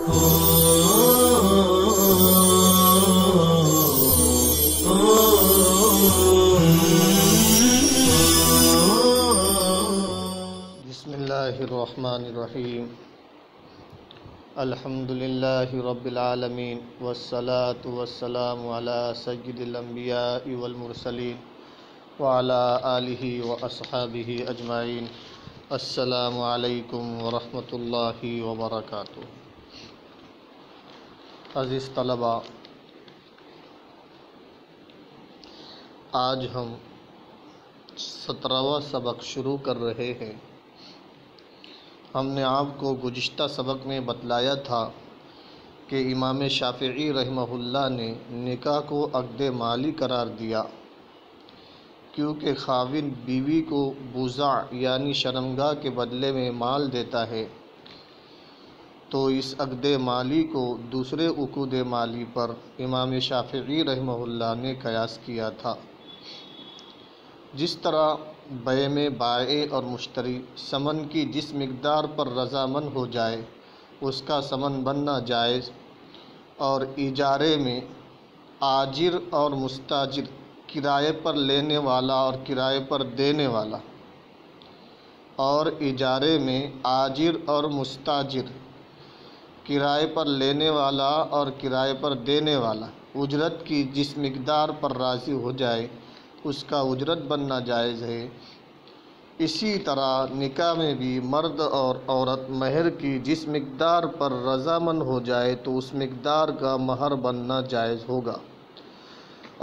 بسم اللہ الرحمن الرحیم الحمدللہ رب العالمین والصلاة والسلام علی سید الانبیاء والمرسلین وعلی آلہ واصحابہ اجمعین۔ السلام علیکم ورحمۃ اللہ وبرکاتہ۔ عزیز طلباء، آج ہم 17واں سبق شروع کر رہے ہیں۔ ہم نے آپ کو گزشتہ سبق میں بتلایا تھا کہ امام شافعی رحمہ اللہ نے نکاح کو عقد مالی قرار دیا، کیونکہ خاوند بیوی کو بوزع یعنی شرمگاہ کے بدلے میں مال دیتا ہے، تو اس عقد مالی کو دوسرے عقود مالی پر امام شافعی رحمہ اللہ نے قیاس کیا تھا۔ جس طرح بیع میں بائع اور مشتری ثمن کی جس مقدار پر رضامند ہو جائے اس کا ثمن بننا جائز، اور اجارے میں آجر اور مستاجر کرائے پر لینے والا اور کرائے پر دینے والا، اور اجارے میں آجر اور مستاجر کرائے پر لینے والا اور کرائے پر دینے والا اجرت کی جس مقدار پر راضی ہو جائے اس کا اجرت بننا جائز ہے۔ اسی طرح نکاح میں بھی مرد اور عورت مہر کی جس مقدار پر رضامند ہو جائے تو اس مقدار کا مہر بننا جائز ہوگا،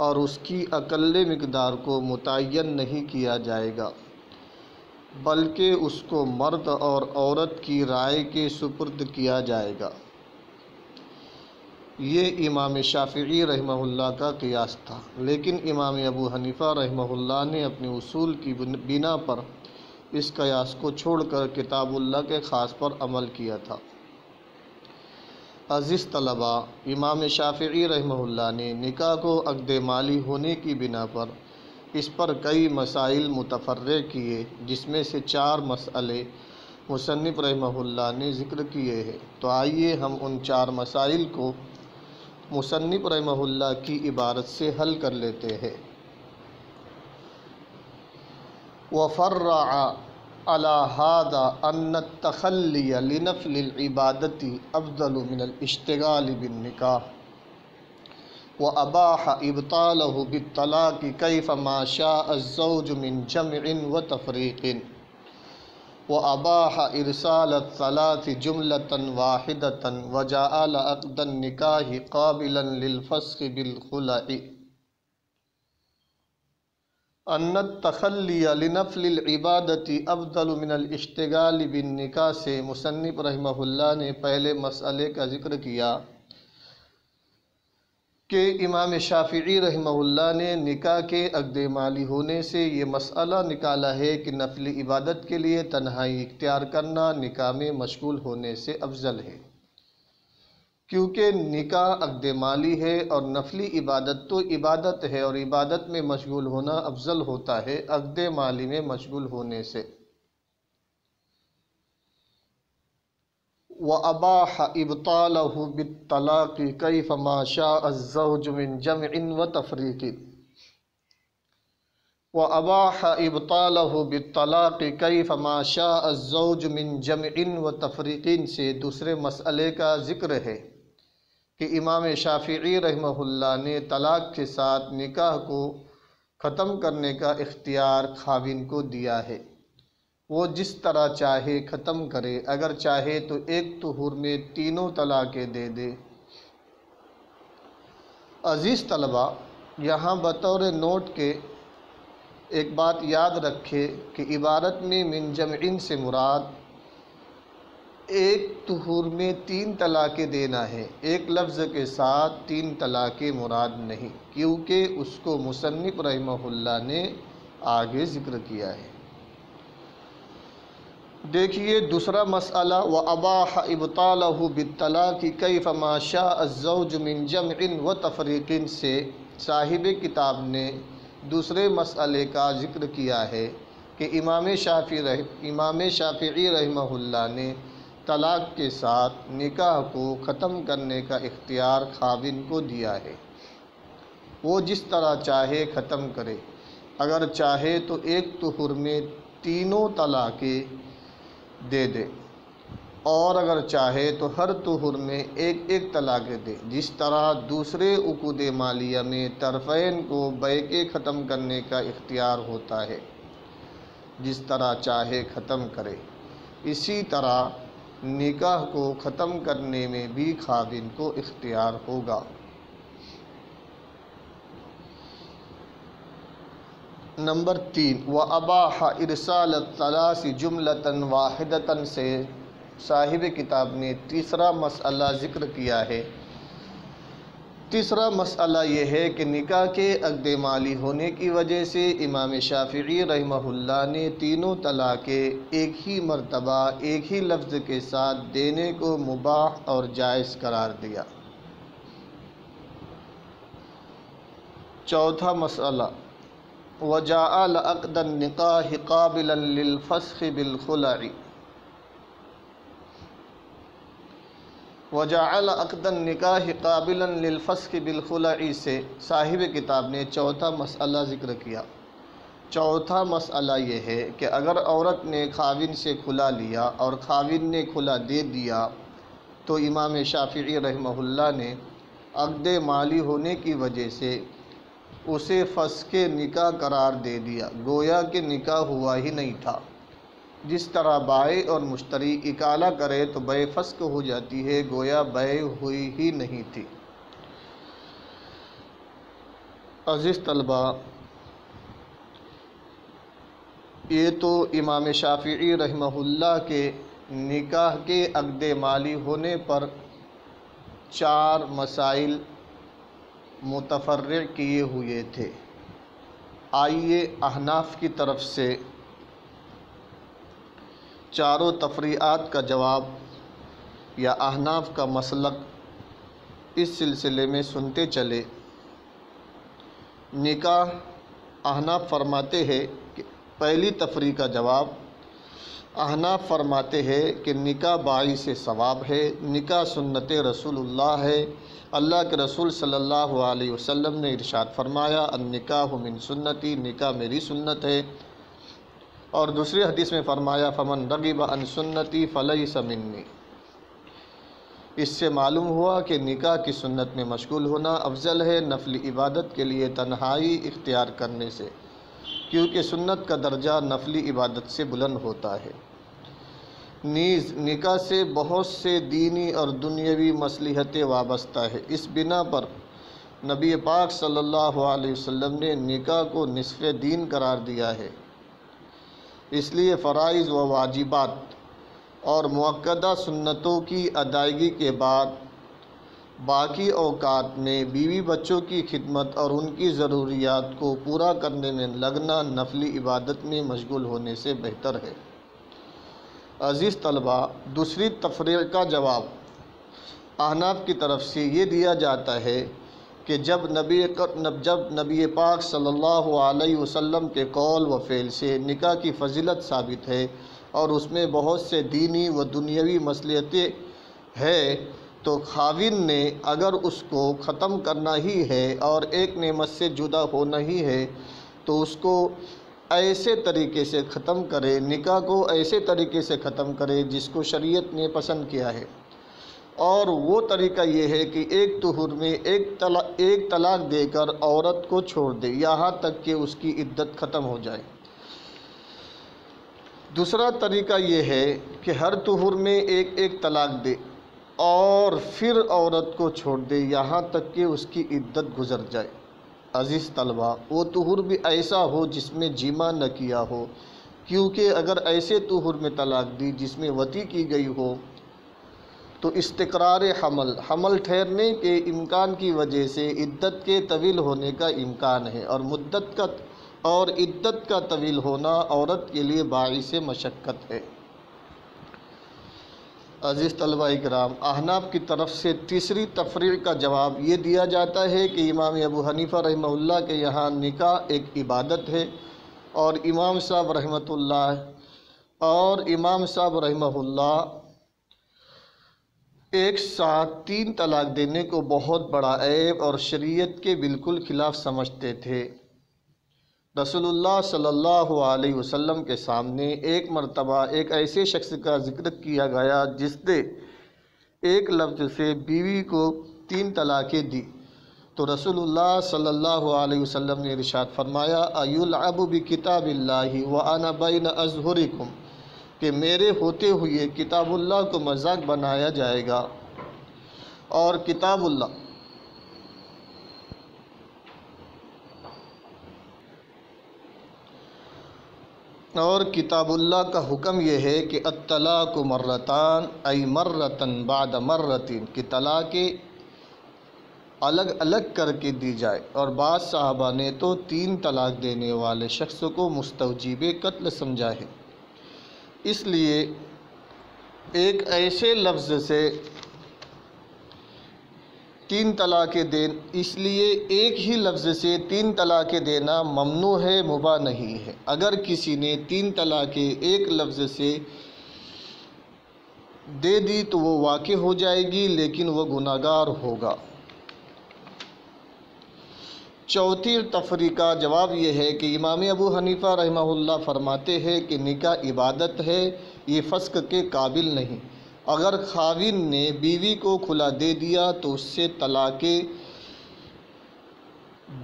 اور اس کی اقل مقدار کو متعین نہیں کیا جائے گا، بلکہ اس کو مرد اور عورت کی رائے کے سپرد کیا جائے گا۔ یہ امام شافعی رحمہ اللہ کا قیاس تھا، لیکن امام ابو حنیفہ رحمہ اللہ نے اپنے اصول کی بنا پر اس قیاس کو چھوڑ کر کتاب اللہ کے خاص پر عمل کیا تھا۔ عزیز طلباء، امام شافعی رحمہ اللہ نے نکاح کو عقد مالی ہونے کی بنا پر اس پر کئی مسائل متفرع کیے، جس میں سے 4 مسئلے مصنف رحمہ اللہ نے ذکر کیے ہیں۔ تو آئیے ہم ان 4 مسائل کو مصنف رحمہ اللہ کی عبارت سے حل کر لیتے ہیں۔ وفرع على هذا أن التخلي لنفل العبادة أفضل من الاشتغال بالنكاح، وأباح إبطاله بالطلاق كيفما شاء الزوج من جمع وتفريق، وأباح إرسال الثلاث جملة واحدة، وجعل عقد النكاح قابلا للفسخ بالخلع۔ ان التخلی لنفل العبادت افضل من الاشتغال بالنکاح سے مصنف رحمہ اللہ نے پہلے مسئلے کا ذکر کیا کہ امام شافعی رحمہ اللہ نے نکاح کے عقد مالی ہونے سے یہ مسئلہ نکالا ہے کہ نفل عبادت کے لیے تنہائی اختیار کرنا نکاح میں مشغول ہونے سے افضل ہے، کیونکہ نکاح عقد مالی ہے اور نفلی عبادت تو عبادت ہے، اور عبادت میں مشغول ہونا افضل ہوتا ہے عقد مالی میں مشغول ہونے سے۔ وَأَبَاحَ إِبْطَالَهُ بِالطَّلَاقِ كَيْفَمَا شَاءَ الزَّوْجُ مِنْ جَمْعٍ وَتَفْرِيقٍ، وَأَبَاحَ إِبْطَالَهُ بِالطَّلَاقِ كَيْفَمَا شَاءَ الزَّوْجُ مِنْ جَمْعٍ وَتَفْرِيقٍ سے دوسرے مسئلے کا ذکر ہے کہ امام شافعی رحمہ اللہ نے طلاق کے ساتھ نکاح کو ختم کرنے کا اختیار خاوند کو دیا ہے، وہ جس طرح چاہے ختم کرے، اگر چاہے تو ایک طہور میں 3 طلاقیں دے دے۔ عزیز طلباء، یہاں بطور نوٹ کے ایک بات یاد رکھے کہ عبارت میں من جمعین سے مراد ایک طہور میں 3 طلاقیں دینا ہے، ایک لفظ کے ساتھ 3 طلاقیں مراد نہیں، کیونکہ اس کو مصنف رحمہ اللہ نے آگے ذکر کیا ہے۔ دیکھیے دوسرا مسئلہ، وَأَبَاحَ إِبْطَالَهُ بِالطَّلَاقِ كَيْفَمَا شَاءَ الزَّوْجُ مِنْ جَمْعٍ وَتَفْرِيقٍ سے صاحب کتاب نے دوسرے مسئلے کا ذکر کیا ہے کہ امام شافعی رحمہ اللہ نے طلاق کے ساتھ نکاح کو ختم کرنے کا اختیار خاوند کو دیا ہے۔ وہ جس طرح چاہے ختم کرے، اگر چاہے تو ایک طہر میں تینوں طلاقیں دے دے، اور اگر چاہے تو ہر طہر میں ایک ایک طلاق دے، جس طرح دوسرے عقود مالیہ میں طرفین کو بیعے ختم کرنے کا اختیار ہوتا ہے۔ جس طرح چاہے ختم کرے، اسی طرح نکاح کو ختم کرنے میں بھی خاوند کو اختیار ہوگا۔ نمبر 3، وَأَبَاحَ إِرْسَالَ الثَّلَاثِ جُمْلَةً وَاحِدَةً سے صاحب کتاب نے تیسرا مسئلہ ذکر کیا ہے۔ تیسرا مسئلہ یہ ہے کہ نکاح کے عقد مالی ہونے کی وجہ سے امام شافعی رحمہ اللہ نے تینوں طلاقیں ایک ہی مرتبہ ایک ہی لفظ کے ساتھ دینے کو مباح اور جائز قرار دیا۔ چوتھا مسئلہ، وَجَعَلَ عَقْدَ النِّکَاحِ قَابِلًا لِلْفَسْخِ بِالْخُلَعِ۔ وَجَعَلَ عَقْدَ النِّکَاحِ قَابِلًا لِلْفَسْخِ بِالْخُلَعِ سے صاحب کتاب نے چوتھا مسئلہ ذکر کیا۔ چوتھا مسئلہ یہ ہے کہ اگر عورت نے خاوند سے کھلا لیا اور خاوند نے کھلا دے دیا تو امام شافعی رحمہ اللہ نے عقد مالی ہونے کی وجہ سے اسے فسخ نکاح قرار دے دیا، گویا کہ نکاح ہوا ہی نہیں تھا۔ جس طرح بائع اور مشتری اکالہ کرے تو بیع فسخ ہو جاتی ہے، گویا بیع ہوئی ہی نہیں تھی۔ عزیز طلبہ، یہ تو امام شافعی رحمہ اللہ کے نکاح کے عقد مالی ہونے پر 4 مسائل متفرع کیے ہوئے تھے۔ آئیے احناف کی طرف سے چاروں تفریعات کا جواب یا احناف کا مسلک اس سلسلے میں سنتے چلے۔ نکاح، احناف فرماتے ہیں کہ پہلی تفریع کا جواب، احناف فرماتے ہیں کہ نکاح باعث ثواب ہے، نکاح سنت رسول اللہ ہے۔ اللہ کے رسول صلی اللہ علیہ وسلم نے ارشاد فرمایا، النکاح من سنتی، نکاح میری سنت ہے۔ اور دوسری حدیث میں فرمایا، فمن رغب عن سنتی فلیس منی۔ اس سے معلوم ہوا کہ نکاح کی سنت میں مشغول ہونا افضل ہے نفل عبادت کے لیے تنہائی اختیار کرنے سے، کیونکہ سنت کا درجہ نفلی عبادت سے بلند ہوتا ہے۔ نیز نکاح سے بہت سے دینی اور دنیاوی مصلحتیں وابستہ ہے۔ اس بنا پر نبی پاک صلی اللہ علیہ وسلم نے نکاح کو نصف دین قرار دیا ہے۔ اس لیے فرائض و واجبات اور مؤکدہ سنتوں کی ادائیگی کے بعد باقی اوقات میں بیوی بچوں کی خدمت اور ان کی ضروریات کو پورا کرنے میں لگنا نفلی عبادت میں مشغول ہونے سے بہتر ہے۔ عزیز طلبہ، دوسری تفریع کا جواب احناف کی طرف سے یہ دیا جاتا ہے کہ جب نبی پاک صلی اللہ علیہ وسلم کے قول و فعل سے نکاح کی فضیلت ثابت ہے اور اس میں بہت سے دینی و دنیاوی مصلحتیں ہیں، تو خاوند نے اگر اس کو ختم کرنا ہی ہے اور ایک نعمت سے جدا ہونا ہی ہے تو اس کو ایسے طریقے سے ختم کرے، نکاح کو ایسے طریقے سے ختم کرے جس کو شریعت نے پسند کیا ہے۔ اور وہ طریقہ یہ ہے کہ ایک طہر میں ایک طلاق دے کر عورت کو چھوڑ دے یہاں تک کہ اس کی عدت ختم ہو جائے۔ دوسرا طریقہ یہ ہے کہ ہر طہر میں ایک طلاق دے اور پھر عورت کو چھوڑ دے یہاں تک کہ اس کی عدت گزر جائے۔ عزیز طلبہ، وہ طہر بھی ایسا ہو جس میں جمع نہ کیا ہو، کیونکہ اگر ایسے طہر میں طلاق دی جس میں وطی کی گئی ہو تو استقرار حمل ٹھہرنے کے امکان کی وجہ سے عدت کے طویل ہونے کا امکان ہے، اور عدت کا طویل ہونا عورت کے لیے باعث مشقت ہے۔ عزیز طلبہ اکرام، احناف کی طرف سے تیسری تفریع کا جواب یہ دیا جاتا ہے کہ امام ابو حنیفہ رحمہ اللہ کے یہاں نکاح ایک عبادت ہے، اور امام صاحب رحمہ اللہ ایک ساتھ 3 طلاق دینے کو بہت بڑا عیب اور شریعت کے بالکل خلاف سمجھتے تھے۔ رسول اللہ صلی اللہ علیہ وسلم کے سامنے ایک مرتبہ ایک ایسے شخص کا ذکر کیا گیا جس نے ایک لفظ سے بیوی کو 3 طلاقیں دی، تو رسول اللہ صلی اللہ علیہ وسلم نے ارشاد فرمایا ایلعب بکتاب اللہ وانا بین اظہرکم، کہ میرے ہوتے ہوئے کتاب اللہ کو مذاق بنایا جائے گا، اور کتاب اللہ کا حکم یہ ہے کہ الطلاق مرتان ای مرتن بعد مرتین، کہ طلاقیں الگ الگ کر کے دی جائے، اور بعض صحابہ نے تو 3 طلاق دینے والے شخص کو مستوجب قتل سمجھا ہے۔ اس لیے ایک ایسے لفظ سے 3 طلاقیں اس لیے ایک ہی لفظ سے 3 طلاقیں دینا ممنوع ہے، مباح نہیں ہے۔ اگر کسی نے 3 طلاقیں ایک لفظ سے دے دی تو وہ واقع ہو جائے گی، لیکن وہ گناہگار ہوگا۔ چوتھی تفریق کا جواب یہ ہے کہ امام ابو حنیفہ رحمہ اللہ فرماتے ہیں کہ نکاح عبادت ہے، یہ فسخ کے قابل نہیں۔ اگر خاوند نے بیوی کو کھلا دے دیا تو اس سے طلاق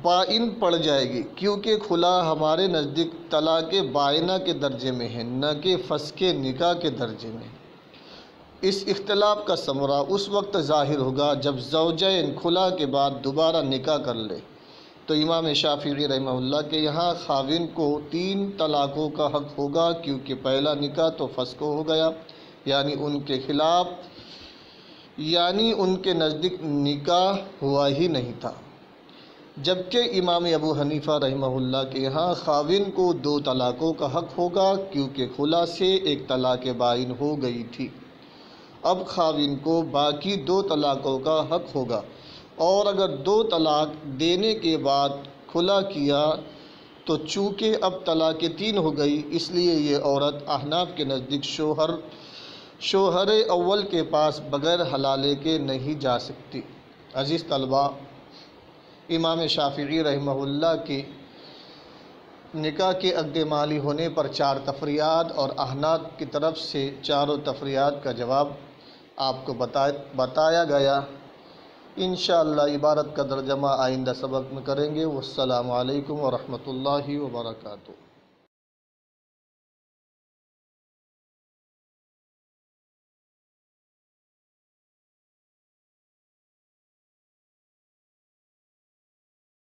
بائن پڑ جائے گی، کیونکہ کھلا ہمارے نزدیک طلاق بائنہ کے درجے میں ہے، نہ کہ فسخ نکاح کے درجے میں۔ اس اختلاف کا ثمرہ اس وقت ظاہر ہوگا جب زوجین کھلا کے بعد دوبارہ نکاح کر لے، تو امام شافعی رحمہ اللہ کے یہاں خاوند کو 3 طلاقوں کا حق ہوگا، کیونکہ پہلا نکاح تو فسخ ہو گیا، یعنی ان کے نزدیک نکاح ہوا ہی نہیں تھا۔ جبکہ امام ابو حنیفہ رحمہ اللہ کے یہاں خاوند کو 2 طلاقوں کا حق ہوگا، کیونکہ خلا سے ایک طلاق بائن ہو گئی تھی۔ اب خاوند کو باقی 2 طلاقوں کا حق ہوگا، اور اگر 2 طلاق دینے کے بعد کھلا کیا تو چونکہ اب طلاق 3 ہو گئی، اس لیے یہ عورت احناف کے نزدیک شوہر اول کے پاس بغیر حلالے کے نہیں جا سکتی۔ عزیز طلباء، امام شافعی رحمہ اللہ کی نکاح کے عقد مالی ہونے پر 4 تفریعات اور احناف کی طرف سے 4 تفریعات کا جواب آپ کو بتایا گیا۔ انشاءاللہ عبارت کا ترجمہ آئندہ سبق میں کریں گے۔ والسلام علیکم ورحمۃ اللہ وبرکاتہ۔